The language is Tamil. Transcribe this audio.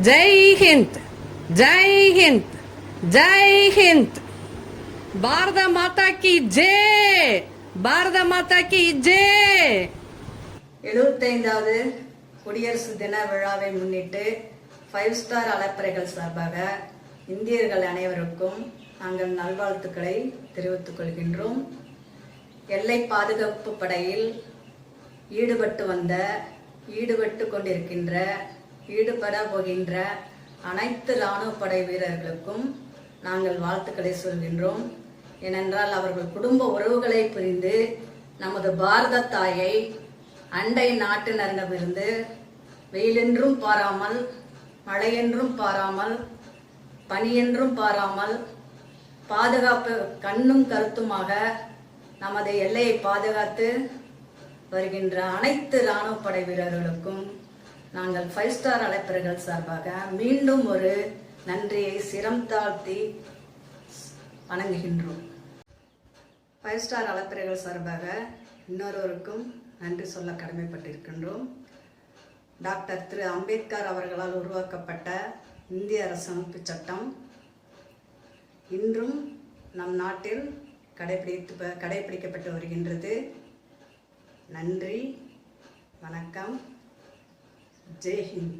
ஜெய் ஹிந்த், ஜெய் ஹிந்த், ஜெய் ஹிந்த். பாரத மாதா கி ஜெய், பாரத மாதா கி ஜெய். 75வது குடியரசு தின விழாவை முன்னிட்டு 5 ஸ்டார் அலப்பறைகள் சார்பாக இந்தியர்கள் அனைவருக்கும் நாங்கள் நல்வாழ்த்துக்களை தெரிவித்துக் கொள்கின்றோம். எல்லை பாதுகாப்பு படையில் ஈடுபட்டு கொண்டிருக்கின்ற ஈடுபட போகின்ற அனைத்து இராணுவ படை வீரர்களுக்கும் நாங்கள் வாழ்த்துக்களை சொல்கின்றோம். ஏனென்றால் அவர்கள் குடும்ப உறவுகளை புரிந்து நமது பாரத தாயை அண்டை நாட்டினரிடமிருந்து வெயிலென்றும் பாராமல், மழையென்றும் பாராமல், பனியென்றும் பாராமல் பாதுகாப்பு கண்ணும் கருத்துமாக நமது எல்லையை பாதுகாத்து வருகின்ற அனைத்து இராணுவ படை வீரர்களுக்கும் நாங்கள் 5 ஸ்டார் அழைப்பர்கள் சார்பாக மீண்டும் ஒரு நன்றியை சிரம் தாழ்த்தி வணங்குகின்றோம். 5 ஸ்டார் அழைப்பர்கள் சார்பாக இன்னொருவருக்கும் நன்றி சொல்ல கடமைப்பட்டிருக்கின்றோம். டாக்டர் திரு அம்பேத்கர் அவர்களால் உருவாக்கப்பட்ட இந்திய அரசமைப்பு சட்டம் இன்றும் நம் நாட்டில் கடைபிடிக்கப்பட்டு வருகின்றது. நன்றி, வணக்கம், ஜெய் ஹிந்த்.